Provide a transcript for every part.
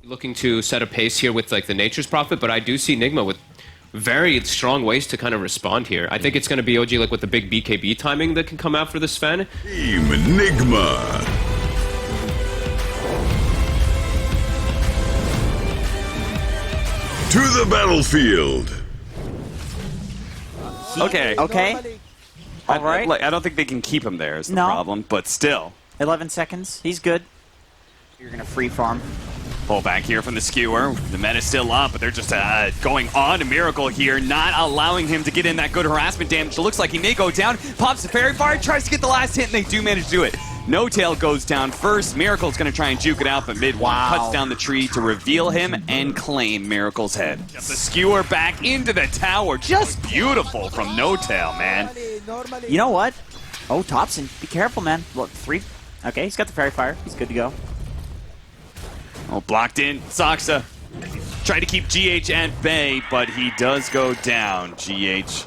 Looking to set a pace here with like the Nature's Prophet, but I do see NIGMA with very strong ways to kind of respond here. I think it's going to be OG like with the big BKB timing that can come out for the Sven. Team NIGMA. To the battlefield. Okay. Okay. All right. I don't think they can keep him there is the No. problem, but still. 11 seconds. He's good. You're going to free farm. Pull back here from the skewer. The meta's still up, but they're just going on to Miracle here, not allowing him to get in that good harassment damage. It looks like he may go down. Pops the Fairy Fire, tries to get the last hit, and they do manage to do it. No Tail goes down first. Miracle's going to try and juke it out, but mid-1 cuts down the tree to reveal him and claim Miracle's head. Gets the skewer back into the tower. Just beautiful from No Tail, man. You know what? Oh, Thompson, be careful, man. Look, 3. Okay, he's got the Fairy Fire. He's good to go. Oh, blocked in. Saksa tried to keep GH at bay, but he does go down. GH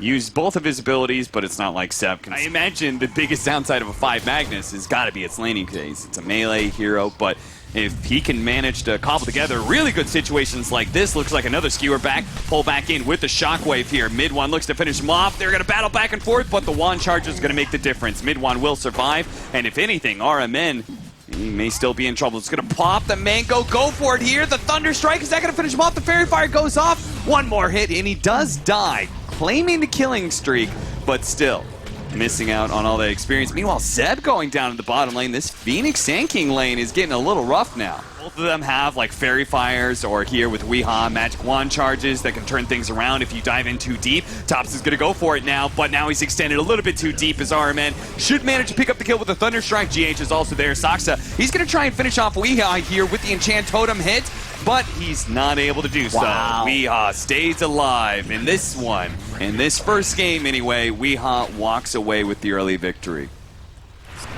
used both of his abilities, but it's not like Seb can. I imagine the biggest downside of a 5 Magnus has got to be its laning phase. It's a melee hero, but if he can manage to cobble together really good situations like this, looks like another skewer back, pull back in with the shockwave here. Mid-1 looks to finish him off. They're going to battle back and forth, but the wand charge is going to make the difference. Mid-1 will survive, and if anything, RMN, he may still be in trouble. It's going to pop the Mango. Go for it here. The Thunder Strike. Is that going to finish him off? The Fairy Fire goes off. One more hit, and he does die. Claiming the killing streak, but still missing out on all that experience. Meanwhile, Zeb going down in the bottom lane. This Phoenix Sand King lane is getting a little rough now. Both of them have like Fairy Fires, or here with Weehaw, Magic Wand charges that can turn things around if you dive in too deep. Tops is going to go for it now, but now he's extended a little bit too deep as RMN should manage to pick up the kill with the Thunder Strike. GH is also there. Saksa, he's going to try and finish off Weehaw here with the Enchant Totem hit, but he's not able to do so. Weehaw stays alive in this one. In this first game anyway, Weehaw walks away with the early victory.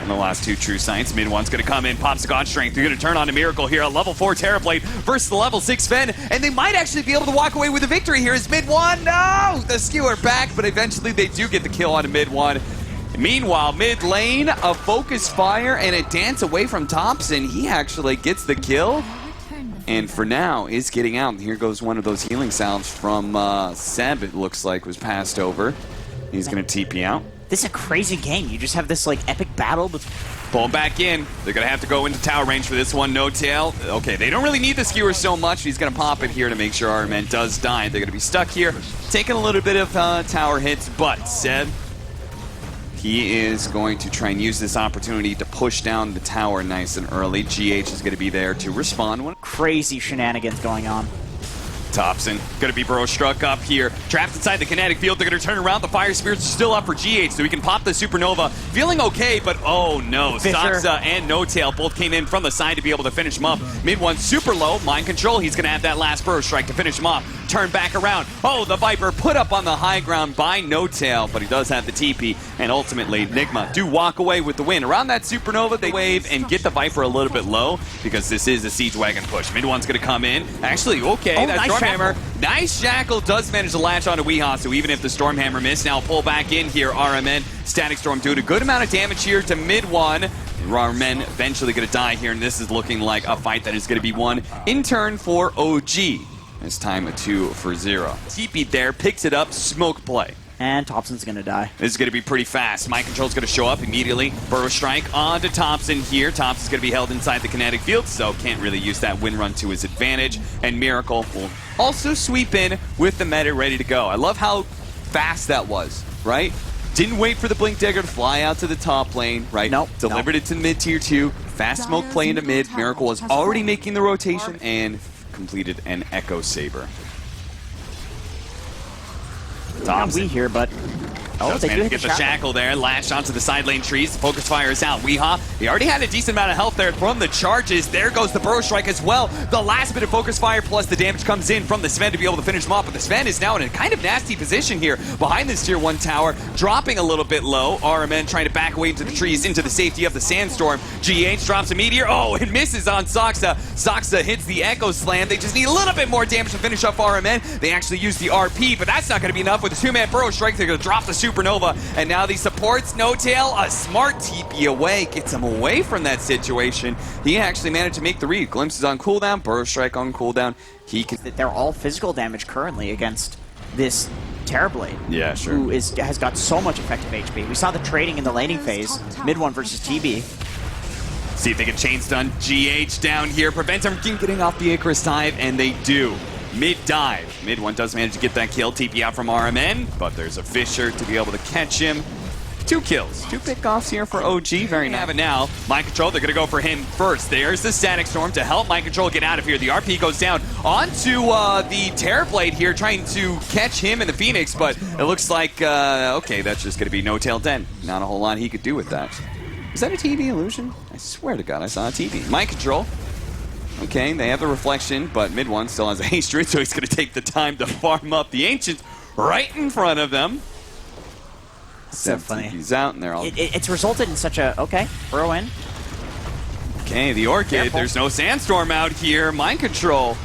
And the last 2 True Science. Mid-1's going to come in, pops the God Strength. They're going to turn on a Miracle here. A level 4 Terrorblade versus the level 6 Fen. And they might actually be able to walk away with a victory here as Mid-1. No! The skewer back, but eventually they do get the kill on a Mid-1. Meanwhile, mid lane, a Focus Fire and a dance away from Thompson. He actually gets the kill. And for now, is getting out. And here goes one of those healing salves from Seb, it looks like, was passed over. He's going to TP out. This is a crazy game. You just have this like epic battle. Pull back in. They're going to have to go into tower range for this one. No Tail. Okay, they don't really need the skewer so much. He's going to pop it here to make sure RMN does die. They're going to be stuck here, taking a little bit of tower hits. But Seb, he is going to try and use this opportunity to push down the tower nice and early. GH is going to be there to respond. Crazy shenanigans going on. Thompson going to be Burrow struck up here. Trapped inside the kinetic field. They're going to turn around. The Fire Spirits are still up for GH, so he can pop the Supernova. Feeling okay, but oh no. Saksa and No Tail both came in from the side to be able to finish him up. Mid-1 super low. Mind Control. He's going to have that last Burrow Strike to finish him off. Turn back around. Oh, the Viper put up on the high ground by No Tail, but he does have the TP. And ultimately, NIGMA do walk away with the win. Around that Supernova, they wave and get the Viper a little bit low because this is a Siege Wagon push. Mid-1's going to come in. Actually, okay. Oh, That's nice Stormhammer. Nice Shackle does manage to latch onto Weehaw, so even if the Stormhammer missed, now pull back in here. RMN, Static Storm doing a good amount of damage here to Mid-1. RMN eventually going to die here, and this is looking like a fight that is going to be won in turn for OG. This time a 2-0. TP there, picks it up, smoke play. And Thompson's going to die. This is going to be pretty fast. Mind Control's going to show up immediately. Burrow Strike onto Thompson here. Thompson's going to be held inside the kinetic field, so can't really use that win run to his advantage. And Miracle will also sweep in with the meta ready to go. I love how fast that was, right? Didn't wait for the Blink Dagger to fly out to the top lane, right? Nope. Delivered it to mid-tier 2. Fast smoke play into mid. Miracle was already making the rotation and completed an Echo Saber. Thompson. We here, but Oh, they do get the shackle there, lashed onto the side lane trees. The Focus Fire is out. Weehaw, he already had a decent amount of health there from the charges. There goes the Burrow Strike as well. The last bit of Focus Fire plus the damage comes in from the Sven to be able to finish him off. But the Sven is now in a kind of nasty position here behind this tier 1 tower, dropping a little bit low. RMN trying to back away into the trees, into the safety of the Sandstorm. GH drops a Meteor. Oh, it misses on Saksa. Saksa hits the Echo Slam. They just need a little bit more damage to finish off RMN. They actually use the RP, but that's not going to be enough. With the 2-man Burrow Strike, they're going to drop the Supernova, and now the supports No-Tail, a smart TP away, gets him away from that situation. He actually managed to make the read. Glimpse is on cooldown, Burrow Strike on cooldown. He can... They're all physical damage currently against this Terrorblade. Yeah, sure. Who has got so much effective HP. We saw the trading in the laning phase, mid one versus TB. See if they can chain stun GH down here, prevent him from getting off the Icarus dive, and they do. Mid dive. Mid one does manage to get that kill. TP out from RMN, but there's a Fissure to be able to catch him. 2 kills, 2 pickoffs here for OG. Very nice. Have it now. Mind Control, they're going to go for him first. There's the Static Storm to help Mind Control get out of here. The RP goes down onto the Terrorblade here, trying to catch him and the Phoenix, but it looks like, okay, that's just going to be No-Tail dead. Not a whole lot he could do with that. Is that a TV illusion? I swear to God, I saw a TV. Mind Control. Okay, they have the reflection, but mid one still has a hatred, so he's going to take the time to farm up the Ancients right in front of them. So funny. He's out, and they're all... It's resulted in such a... Okay, Burrow in. Okay, the Orchid. Careful. There's no Sandstorm out here. Mind Control.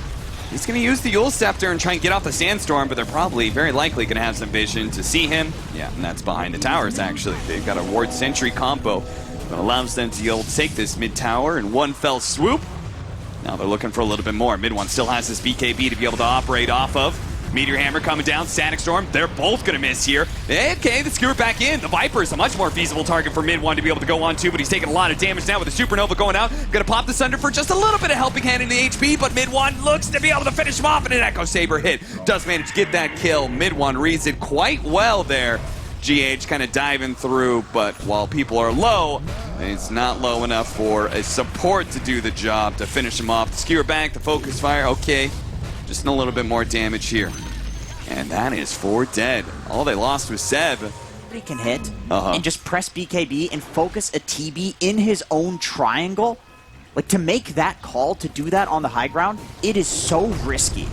He's going to use the Yule Scepter and try and get off the Sandstorm, but they're probably, very likely, going to have some vision to see him. Yeah, and that's behind the towers, actually. They've got a Ward Sentry combo that allows them to be able to take this mid-tower in one fell swoop. Now they're looking for a little bit more. Mid one still has this BKB to be able to operate off of. Meteor Hammer coming down, Static Storm, they're both going to miss here. Okay, the Skewer back in. The Viper is a much more feasible target for mid one to be able to go on to, but he's taking a lot of damage now with the Supernova going out. Going to pop the Sunder for just a little bit of helping hand in the HP, but mid one looks to be able to finish him off, and an Echo Saber hit. Does manage to get that kill. Mid one reads it quite well there. GH kind of diving through, but while people are low, it's not low enough for a support to do the job to finish him off. The Skewer back, the Focus Fire, okay. Just a little bit more damage here. And that is 4 dead. All they lost was Seb. He can hit and just press BKB and focus a TB in his own triangle. Like, to make that call, to do that on the high ground, it is so risky.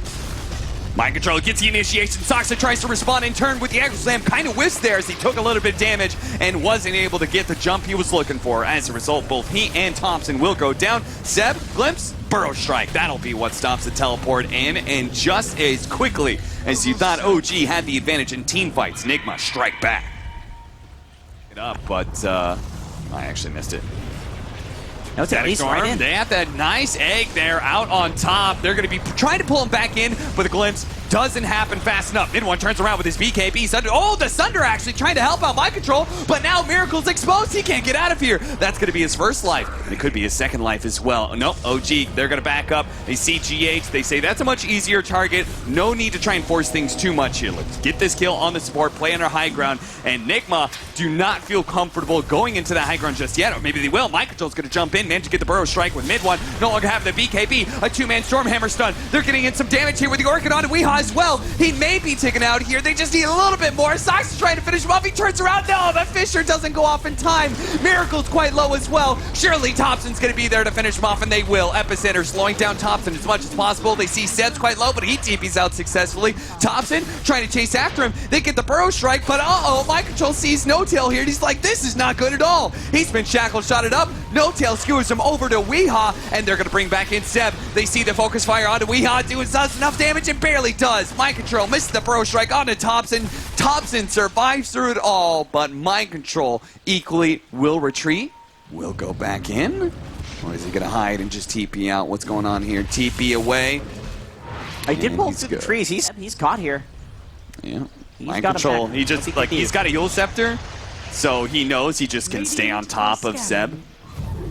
Mind Control gets the initiation. Soxa tries to respond in turn with the Aggro Slam. Kind of whiffs there as he took a little bit of damage and wasn't able to get the jump he was looking for. As a result, both he and Thompson will go down. Seb, Glimpse, Burrow Strike. That'll be what stops the teleport in. And just as quickly as you thought OG had the advantage in team fights, NIGMA strike back. It up, but I actually missed it. No, it's at least right in. They have that nice egg there out on top. They're going to be trying to pull him back in, but the Glimpse doesn't happen fast enough. Mid one turns around with his BKB. Sunder. Oh, the Sunder actually trying to help out Mind Control, but now Miracle's exposed. He can't get out of here. That's going to be his first life, and it could be his second life as well. Nope, OG, they're going to back up. They see GH. They say that's a much easier target. No need to try and force things too much here. Let's get this kill on the support, play on our high ground, and NIGMA do not feel comfortable going into that high ground just yet, or maybe they will. Mind Control's going to jump in, manage to get the Burrow Strike with mid one. No longer having the BKB, a 2-man Stormhammer stun. They're getting in some damage here with the Orchid onto Weehaw as well. He may be taken out here. They just need a little bit more. Sox is trying to finish him off. He turns around. No, the Fissure doesn't go off in time. Miracle's quite low as well. Surely Thompson's going to be there to finish him off, and they will. Epicenter slowing down Thompson as much as possible. They see Seb's quite low, but he TP's out successfully. Thompson trying to chase after him. They get the Burrow Strike, but Mind Control sees No-Tail here. And he's like, this is not good at all. He's been shackled, shotted up. No-Tail skewers him over to Weehaw, and they're going to bring back in Seb. They see the Focus Fire onto Weehaw, doing enough damage and barely does. Mind Control misses the Burrow Strike onto Thompson. Thompson survives through it all, but Mind Control equally will retreat. Will go back in. Or is he going to hide and just TP out? What's going on here? TP away. I did pull through the trees. He's caught here. Yeah. He's Mind got Control. He just, like, he's got a Yule Scepter, so he knows he just can stay on top of Seb.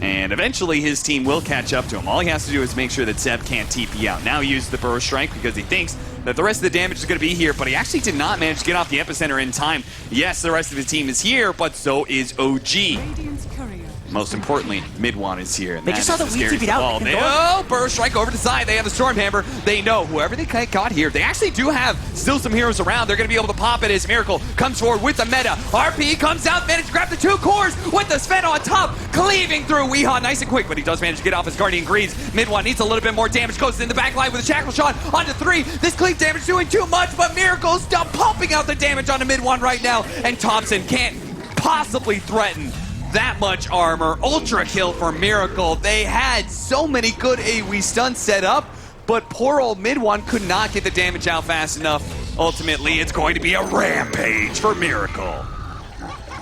And eventually his team will catch up to him. All he has to do is make sure that Seb can't TP out. Now he uses the Burrow Strike because he thinks that the rest of the damage is going to be here, but he actually did not manage to get off the Epicenter in time. Yes, the rest of his team is here, but so is OG. Most importantly, Mid-One is here. And they just saw the Weezy beat out. Burrow Strike over to the side. They have the Stormhammer. They know whoever they got here, they actually do have still some heroes around. They're going to be able to pop it as Miracle comes forward with the meta. RP comes out, managed to grab the 2 cores with the Sven on top, cleaving through Weehaw nice and quick, but he does manage to get off his Guardian Greaves. Mid-One needs a little bit more damage, goes in the back line with a Shackle Shot onto 3. This cleave damage doing too much, but Miracle's still pumping out the damage onto Mid-One right now, and Thompson can't possibly threaten that much armor. Ultra kill for Miracle. They had so many good AoE stuns set up, but poor old Mid-One could not get the damage out fast enough. ultimately it's going to be a rampage for Miracle.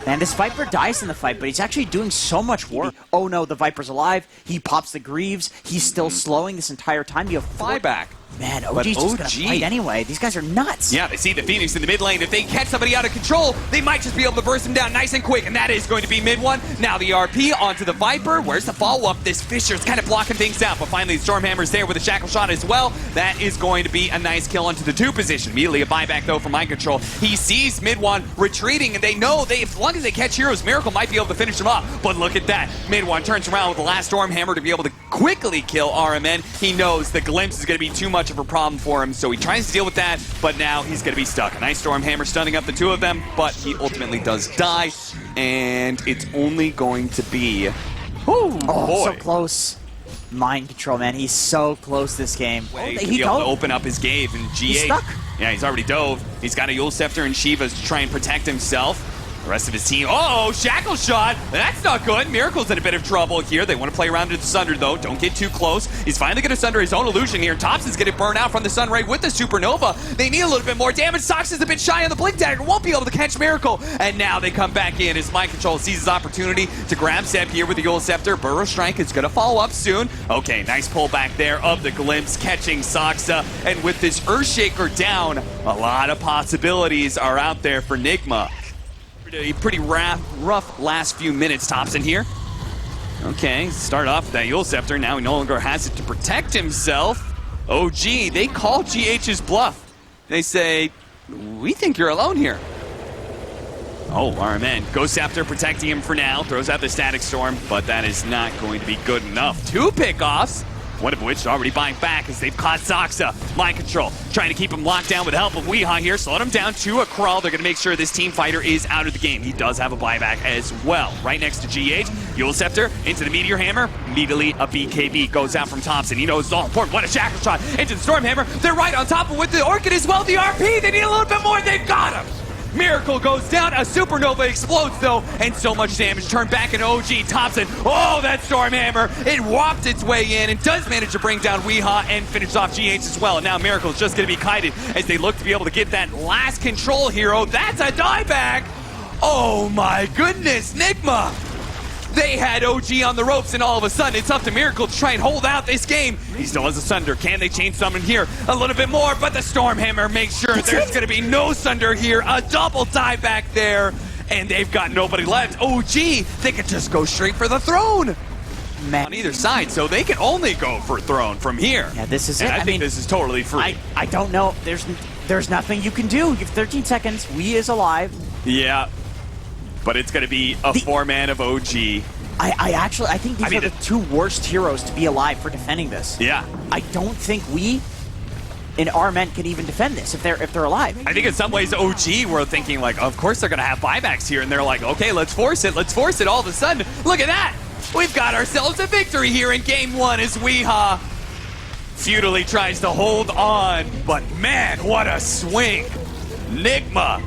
Man, this Viper dies in the fight, but he's actually doing so much work. Oh no, the Viper's alive. He pops the Greaves. He's still slowing this entire time. You have Buyback. Man, OG's just gonna fight anyway. These guys are nuts. Yeah, they see the Phoenix in the mid lane. If they catch somebody out of control, they might just be able to burst him down nice and quick, and that is going to be mid one. Now the RP onto the Viper. Where's the follow-up? This Fisher's kind of blocking things down, but finally Stormhammer's there with a shackle shot as well. That is going to be a nice kill onto the 2 position. Immediately a buyback though from Mind Control. He sees mid one retreating, and they know as long as they catch heroes, Miracle might be able to finish them up. But look at that. Mid one turns around with the last Stormhammer to be able to quickly kill RMN. He knows the glimpse is going to be too much of a problem for him, so he tries to deal with that, but now he's going to be stuck. A nice Stormhammer stunning up the 2 of them, but he ultimately does die, and it's only going to be... Oh, so close. Mind Control, man. He's so close this game. He able to open up his cave, and GH... He's stuck. Yeah, he's already dove. He's got a Yule Scepter and Shivas to try and protect himself. The rest of his team, shackle shot. That's not good. Miracle's in a bit of trouble here. They want to play around to the Sunder, though. Don't get too close. He's finally going to Sunder his own illusion here. Thompson's going to burn out from the Sunray with the Supernova. They need a little bit more damage. Sox is a bit shy on the Blink Dagger. Won't be able to catch Miracle. And now they come back in as Mind Control sees his opportunity to grab Zeb here with the Yule Scepter. Burrow Strike is going to follow up soon. Okay, nice pullback there of the Glimpse, catching Soxa. And with this Earthshaker down, a lot of possibilities are out there for NIGMA. A pretty rough last few minutes, Thompson here. Okay, start off that Yule Scepter. Now he no longer has it to protect himself. OG, they call GH's bluff. They say, we think you're alone here. Oh, RMN. Ghost Scepter protecting him for now. Throws out the Static Storm, but that is not going to be good enough. 2 pickoffs. One of which already buying back as they've caught Soxa. Mind Control, trying to keep him locked down with the help of Weehaw here. Slowed him down to a crawl. They're going to make sure this team fighter is out of the game. He does have a buyback as well. Right next to GH. Yule Scepter into the Meteor Hammer. Immediately a BKB goes out from Thompson. He knows it's all important. What a shackle shot into the Stormhammer. They're right on top of with the Orchid as well. The RP, they need a little bit more. They've got him. Miracle goes down. A Supernova explodes, though, and so much damage. Turned back into OG. Thompson. Oh, that Stormhammer. It whopped its way in and does manage to bring down Weehaw and finish off GH as well. And now Miracle's just going to be kited as they look to be able to get that last control hero. That's a dieback. Oh, my goodness. NIGMA. They had OG on the ropes, and all of a sudden, it's up to Miracle to try and hold out this game. He still has a Sunder. Can they chain summon here? A little bit more, but the Stormhammer makes sure there's going to be no Sunder here. A double tie back there, and they've got nobody left. OG, they could just go straight for the throne. Man. On either side, so they can only go for throne from here. Yeah, this is and it. I think this is totally free. I don't know. There's nothing you can do. You have 13 seconds. Wee is alive. Yeah. But it's going to be a 4-man of OG. I think these are the 2 worst heroes to be alive for defending this. Yeah. I don't think we and our men can even defend this if they're alive. I think in some ways OG were thinking like, of course they're going to have buybacks here, and they're like, okay, let's force it. All of a sudden, look at that. We've got ourselves a victory here in Game 1 as Weehaw futilely tries to hold on. But man, what a swing. NIGMA